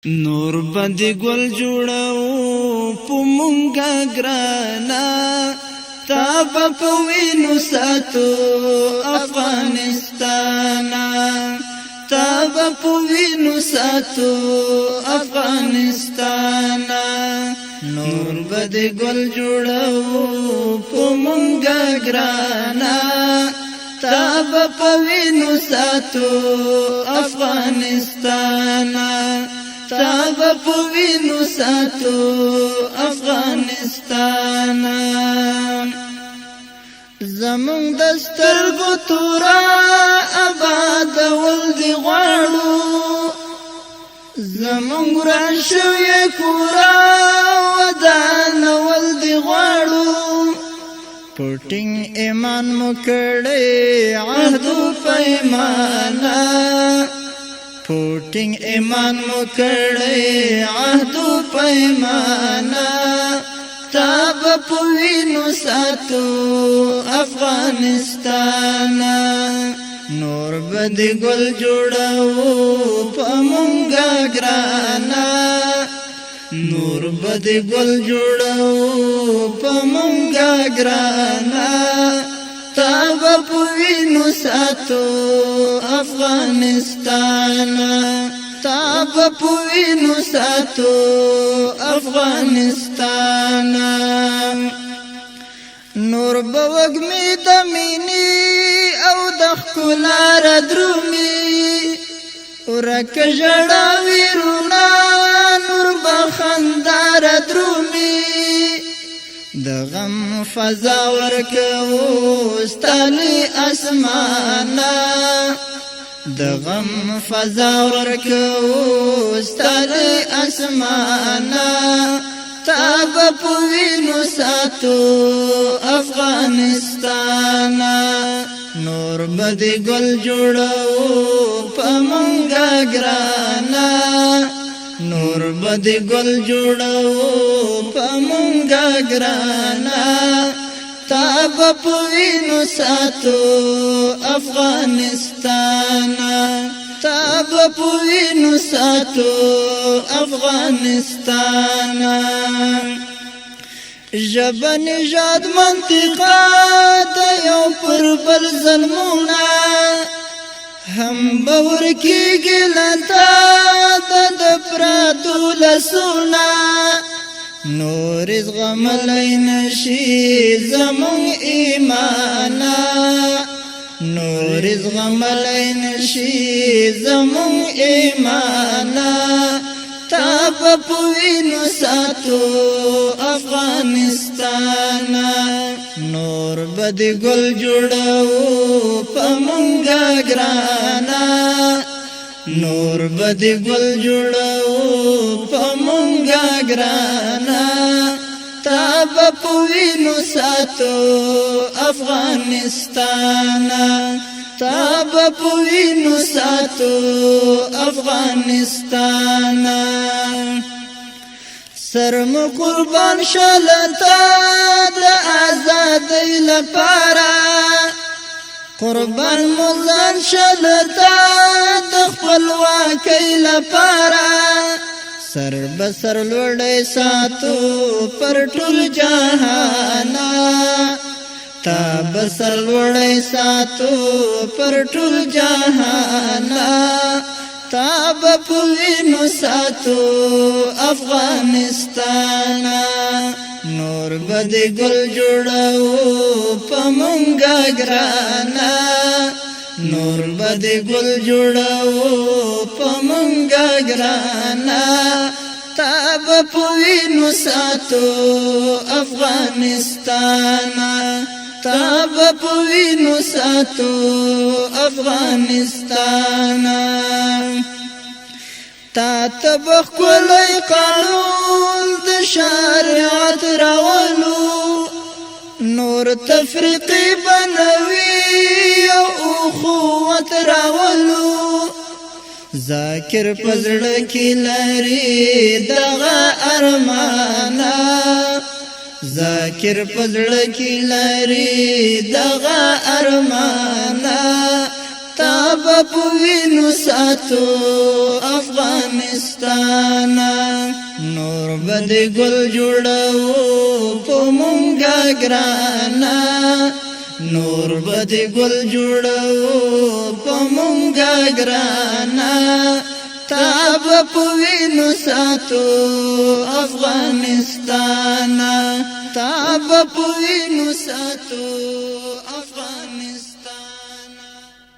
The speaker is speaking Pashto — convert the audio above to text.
نور باندې ګل جوړو پمونګه ګرانا تاب په وینو ساتو افغانستان تاب په وینو ساتو افغانستان نور باندې ګل جوړو پمونګه ګرانا تاب په وینو ساتو افغانستان تاب په وینو ساتو افغانستان زمون دسترګو تورا آباد ولد غواړو زمون راشوي کورا ودان ولد غواړو پټینګ ایمان مو کړي عهد پیمانا پټینګ ایمان مو کړي عهد پیمانا تاب په وینو ساتو افغانستان نور بد ګل جوړو پمونګه ګرانا نور بد ګل جوړو پمونګه ګرانا تاب په وینو ساتو افغانستان تاب په وینو ساتو افغانستان نور بوګمی د مینی او د خلار درومي ورک جړا ویرونا نور بخندار درومي د غم فضا ورکو ستالي اسمانا د غم فضا ورکو ستالي اسمانا تاب په وینو ساتو افغانستان نور بد ګل جوړو پمونګه ګرانا نور بد ګل جوړو پمونګه ګرانا تاب په وینو ساتو افغانستان تاب په وینو ساتو افغانستان ژبه نژاد منطقه د یو پر بل ظلمونه هم باور کېږي لتا د پردو لسونه نور زغملی نشي زمون ایمانا نور زغملی نشي زمون ایمانا تاب په وینو ساتو افغانستان نور بد ګل جوړو پمونګه ګرانا نور بد ګل جوړو پمونګه ګرانا تاب په وینو ساتو افغانستان تاب په وینو ساتو افغانستان سرم قربان شلتا د آزادۍ لپاره قربان مولان شلتا د خپلواکۍ لپاره سر بسر لوړی ساتو پر ټول جهان تا بسر لوړی ساتو پر ټول جهان تاب په وینو ساتو افغانستان نور بد ګل جوړو پمونګه ګرانا نور بد ګل جوړو پمونګه ګرانا تاب په وینو ساتو افغانستان تاب په وینو ساتو افغانستان تا تبخ کلی قانون د شریعت راولو نور تفریقی بنوی او اخوت راولو ذاکر پزړه کې لري دغه ارمانا ذاکر پزړه کې لري دغه ارمانا تاب پوینو ساتو افغانستان نور بد گل جوړو په مونږه ګرانا نور بد گل جوړو په مونږه ګرانا تاب پوینو ساتو افغانستان تاب پوینو ساتو افغانستان